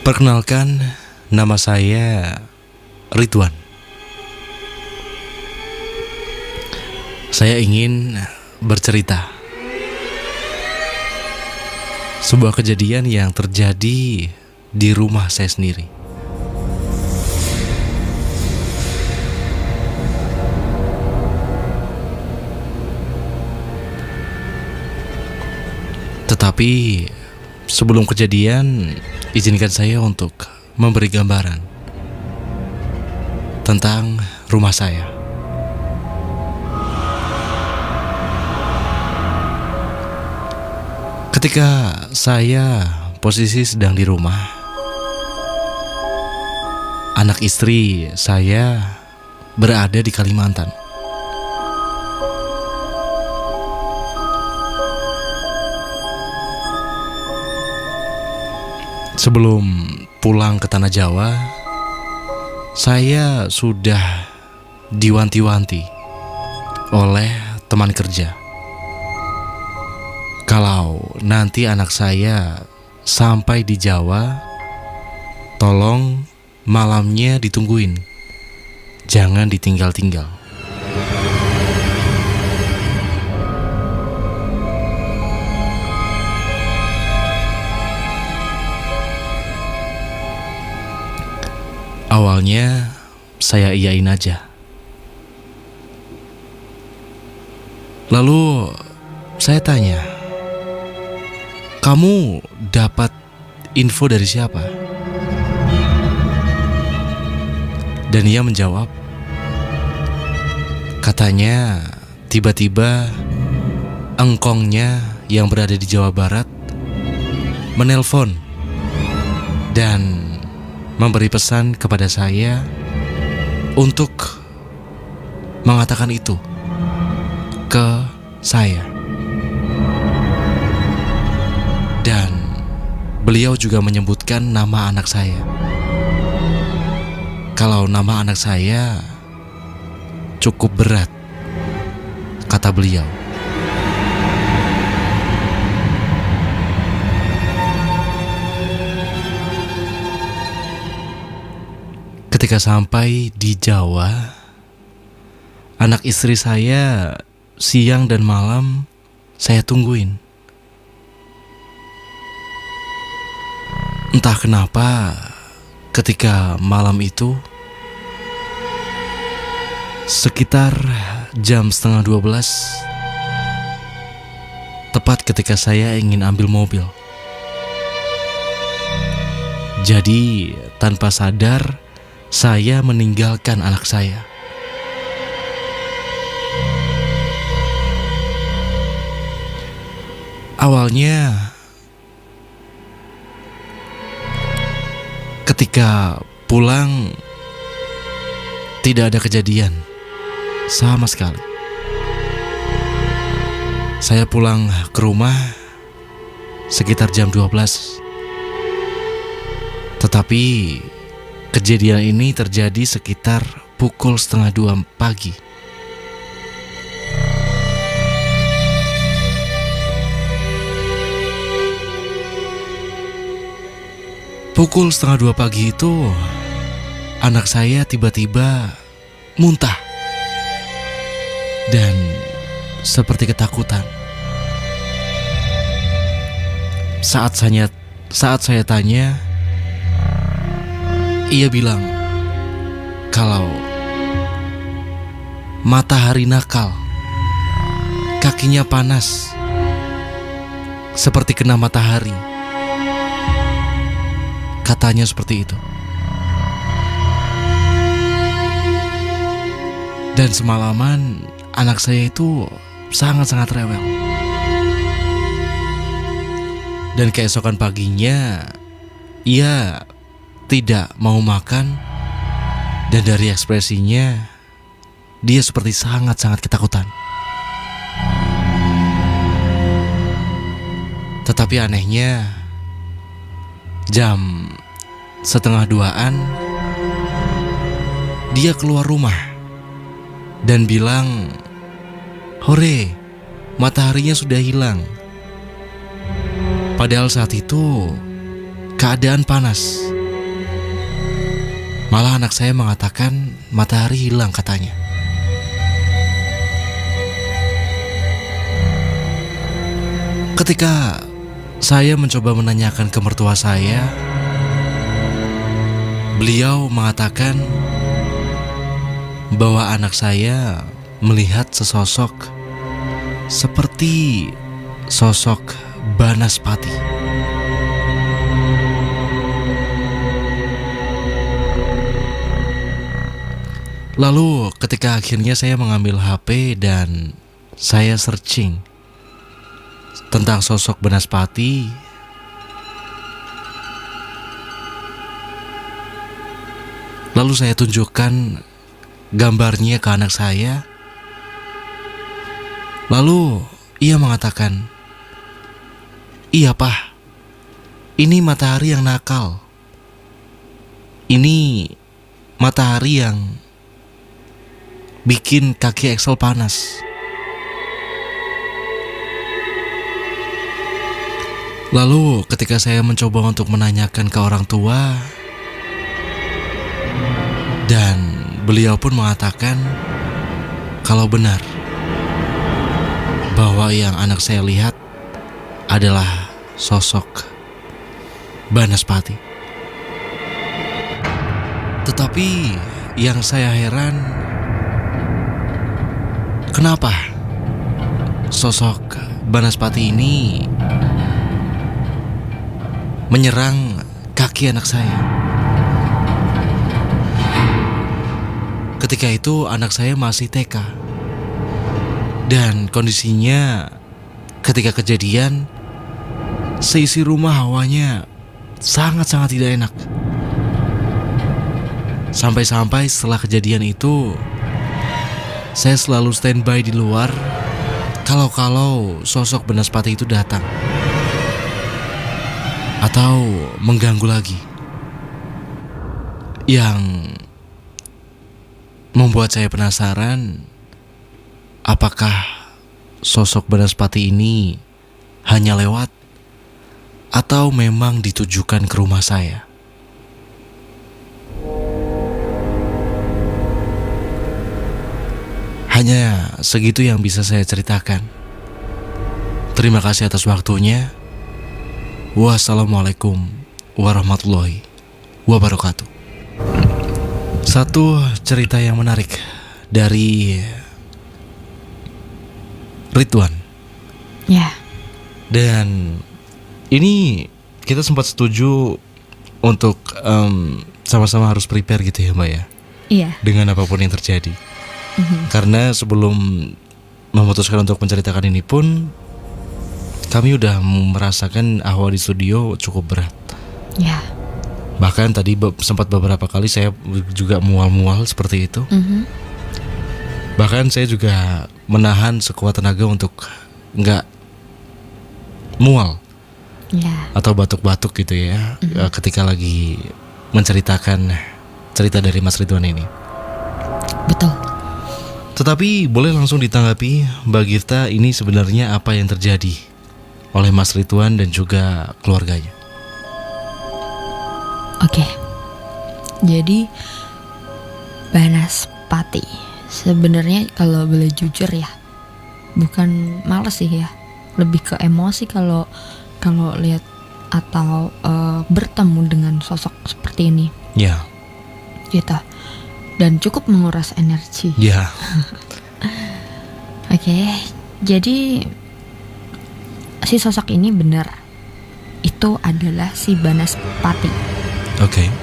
Perkenalkan, nama saya Ridwan. Saya ingin bercerita sebuah kejadian yang terjadi di rumah saya sendiri. Tetapi sebelum kejadian, izinkan saya untuk memberi gambaran tentang rumah saya. Ketika saya posisi sedang di rumah, anak istri saya berada di Kalimantan. Sebelum pulang ke tanah Jawa, saya sudah diwanti-wanti oleh teman kerja. Kalau nanti anak saya sampai di Jawa, tolong malamnya ditungguin, jangan ditinggal-tinggal. Awalnya saya iyain aja. Lalu saya tanya, "Kamu dapat info dari siapa?" Dan ia menjawab, katanya tiba-tiba engkongnya yang berada di Jawa Barat menelpon dan memberi pesan kepada saya untuk mengatakan itu ke saya. Dan beliau juga menyebutkan nama anak saya. Kalau nama anak saya cukup berat, kata beliau. Ketika sampai di Jawa, anak istri saya siang dan malam saya tungguin. Entah kenapa ketika malam itu, sekitar jam 11:30, tepat ketika saya ingin ambil mobil. Jadi tanpa sadar saya meninggalkan anak saya. Awalnya ketika pulang tidak ada kejadian sama sekali. Saya pulang ke rumah sekitar jam 12. Tetapi kejadian ini terjadi sekitar pukul 1:30 pagi. Pukul 1:30 pagi itu, anak saya tiba-tiba muntah dan seperti ketakutan. Saat saya tanya, ia bilang kalau matahari nakal, kakinya panas, seperti kena matahari. Katanya seperti itu. Dan semalaman anak saya itu sangat-sangat rewel. Dan keesokan paginya ia tidak mau makan, dan dari ekspresinya dia seperti sangat-sangat ketakutan. Tetapi anehnya, jam 1:30 dia keluar rumah dan bilang, "Hore, mataharinya sudah hilang." Padahal saat itu keadaan panas Malah anak saya mengatakan matahari hilang katanya. Ketika saya mencoba menanyakan ke mertua saya, beliau mengatakan bahwa anak saya melihat sesosok seperti sosok Banaspati. Lalu ketika akhirnya saya mengambil HP dan saya searching tentang sosok Banaspati, lalu saya tunjukkan gambarnya ke anak saya. Lalu ia mengatakan, "Iya Pak, ini matahari yang nakal. Ini matahari yang bikin kaki Excel panas." Lalu ketika saya mencoba untuk menanyakan ke orang tua, dan beliau pun mengatakan kalau benar bahwa yang anak saya lihat adalah sosok Banaspati. Tetapi yang saya heran, kenapa sosok Banaspati ini menyerang kaki anak saya? Ketika itu anak saya masih TK, dan kondisinya ketika kejadian seisi rumah hawanya sangat-sangat tidak enak. Sampai-sampai setelah kejadian itu saya selalu standby di luar kalau sosok Banaspati itu datang atau mengganggu lagi. Yang membuat saya penasaran, apakah sosok Banaspati ini hanya lewat atau memang ditujukan ke rumah saya? Hanya segitu yang bisa saya ceritakan. Terima kasih atas waktunya. Wassalamualaikum warahmatullahi wabarakatuh. Satu cerita yang menarik dari Ridwan. Ya. Dan ini kita sempat setuju untuk sama-sama harus prepare gitu ya Mbak ya. Iya. Dengan apapun yang terjadi. Karena sebelum memutuskan untuk menceritakan ini pun kami udah merasakan ahwal di studio cukup berat. Ya. Bahkan tadi sempat beberapa kali saya juga mual-mual seperti itu. Bahkan saya juga menahan sekuat tenaga untuk nggak mual atau batuk-batuk gitu ya, ketika lagi menceritakan cerita dari Mas Ridwan ini. Betul. Tetapi boleh langsung ditanggapi Mbak Gifta, ini sebenarnya apa yang terjadi oleh Mas Ridwan dan juga keluarganya? Oke. Jadi Banaspati sebenarnya kalau boleh jujur ya, bukan males sih ya, lebih ke emosi kalau lihat atau bertemu dengan sosok seperti ini. Ya. Gitu. Dan cukup menguras energi. Ya. Oke. Jadi si sosok ini benar itu adalah si Banaspati. Oke.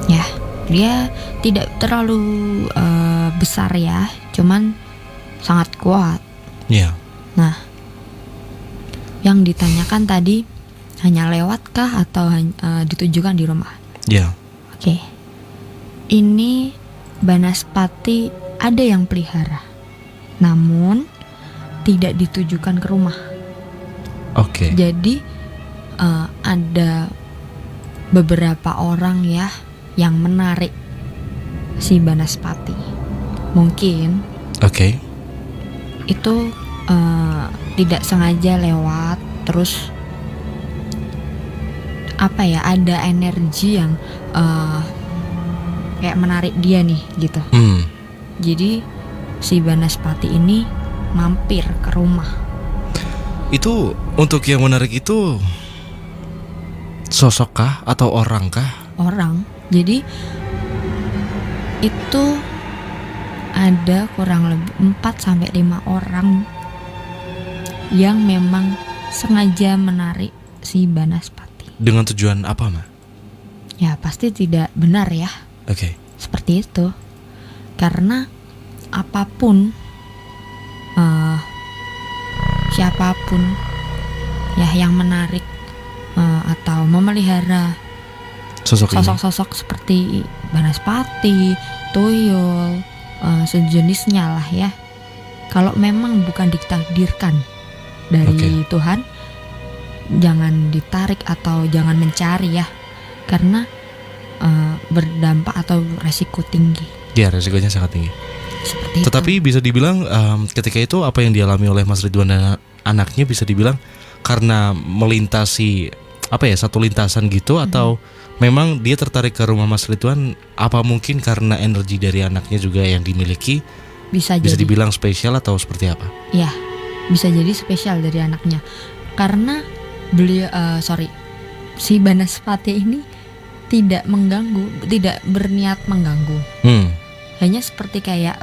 Ya, dia tidak terlalu besar ya, cuman sangat kuat. Ya. Nah, yang ditanyakan tadi hanya lewatkah atau ditujukan di rumah? Ya. Oke. Ini Banaspati ada yang pelihara, namun tidak ditujukan ke rumah. Oke. Jadi ada beberapa orang ya yang menarik si Banaspati. Mungkin itu tidak sengaja lewat, terus apa ya, ada energi yang kayak menarik dia nih gitu. Jadi si Banaspati ini mampir ke rumah. Itu untuk yang menarik itu sosok kah atau orang kah? Orang. Jadi itu ada kurang lebih 4-5 orang yang memang sengaja menarik si Banaspati. Dengan tujuan apa, Ma? Ya pasti tidak benar ya. Oke. Seperti itu. Karena apapun siapapun ya yang menarik atau memelihara sosok-sosok seperti Banaspati, Tuyul, sejenisnya lah ya. Kalau memang bukan ditakdirkan dari Tuhan, jangan ditarik atau jangan mencari ya, karena berdampak atau resiko tinggi. Ya, resikonya sangat tinggi. Seperti Tetapi itu. bisa dibilang ketika itu apa yang dialami oleh Mas Ridwan dan anaknya bisa dibilang karena melintasi satu lintasan gitu, atau memang dia tertarik ke rumah Mas Ridwan, apa mungkin karena energi dari anaknya juga yang dimiliki bisa dibilang spesial atau seperti apa? Ya, bisa jadi spesial dari anaknya karena beliau si Banaspati ini tidak mengganggu, tidak berniat mengganggu. Hanya seperti kayak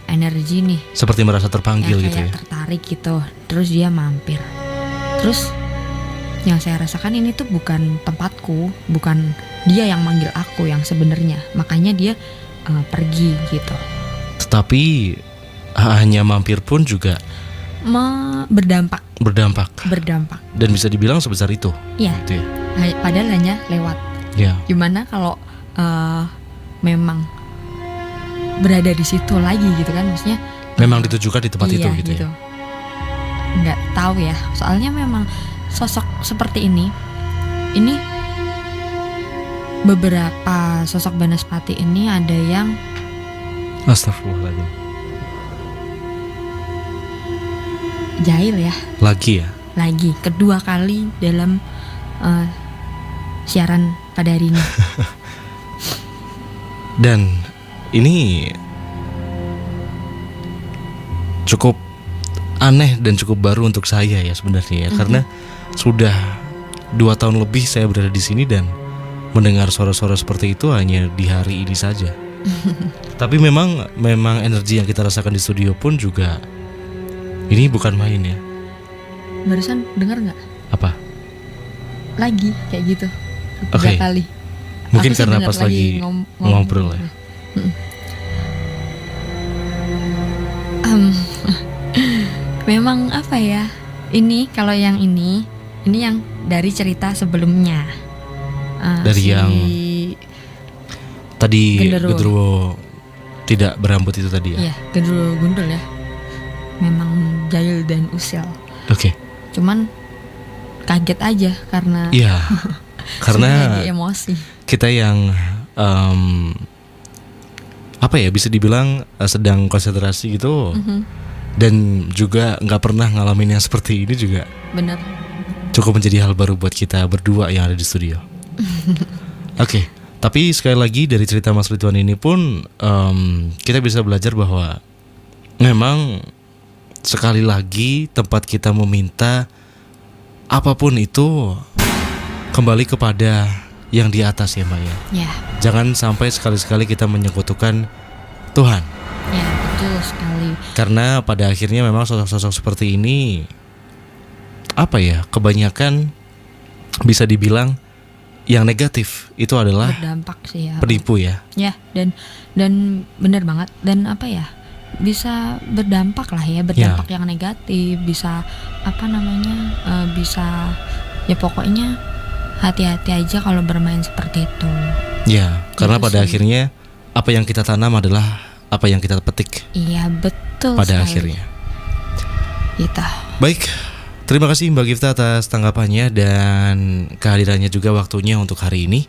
energi nih, seperti merasa terpanggil yang gitu ya, tertarik gitu, terus dia mampir. Terus yang saya rasakan ini tuh bukan tempatku, bukan dia yang manggil aku yang sebenarnya, makanya dia pergi gitu. Tetapi hanya mampir pun juga berdampak. Dan bisa dibilang sebesar itu. Iya. Gitu ya. Padahal hanya lewat. Ya. Gimana kalau memang berada di situ lagi gitu kan, maksudnya memang ditujukan di tempat itu gitu ya. Nggak tahu ya, soalnya memang sosok seperti ini beberapa sosok Banaspati ini ada yang Astagfirullahaladzim, jahil ya. Lagi kedua kali dalam siaran pada hari ini. Dan ini cukup aneh dan cukup baru untuk saya ya sebenarnya ya, karena sudah 2 tahun lebih saya berada di sini dan mendengar suara-suara seperti itu hanya di hari ini saja. Tapi memang energi yang kita rasakan di studio pun juga ini bukan main ya. Barusan dengar nggak? Apa? Lagi kayak gitu 3 kali. Mungkin karena pas lagi ngobrol ya. Memang apa ya? Ini kalau yang ini yang dari cerita sebelumnya. Dari yang tadi Gendruwo tidak berambut itu tadi ya? Iya, Gendruwo gundul ya. Memang jahil dan usil. Oke. Cuman kaget aja karena iya. Karena lagi emosi. Kita yang bisa dibilang sedang konsentrasi gitu. Dan juga nggak pernah ngalamin yang seperti ini juga. Benar. Cukup menjadi hal baru buat kita berdua yang ada di studio. Oke. Tapi sekali lagi dari cerita Mas Ridwan ini pun kita bisa belajar bahwa memang sekali lagi tempat kita meminta apapun itu kembali kepada yang di atas ya Mbak ya. Jangan sampai sekali-sekali kita menyekutukan Tuhan. Ya, betul sekali. Karena pada akhirnya memang sosok-sosok seperti ini kebanyakan bisa dibilang yang negatif itu adalah berdampak sih ya. Penipu ya. Ya, dan benar banget, dan bisa berdampak lah ya, berdampak yang negatif, bisa bisa ya pokoknya hati-hati aja kalau bermain seperti itu. Ya, karena pada akhirnya apa yang kita tanam adalah apa yang kita petik. Iya, betul pada sekali. Akhirnya. Gitu. Baik, terima kasih Mbak Gifta atas tanggapannya dan kehadirannya juga waktunya untuk hari ini.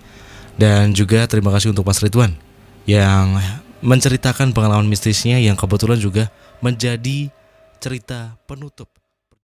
Dan juga terima kasih untuk Mas Ridwan yang menceritakan pengalaman mistisnya yang kebetulan juga menjadi cerita penutup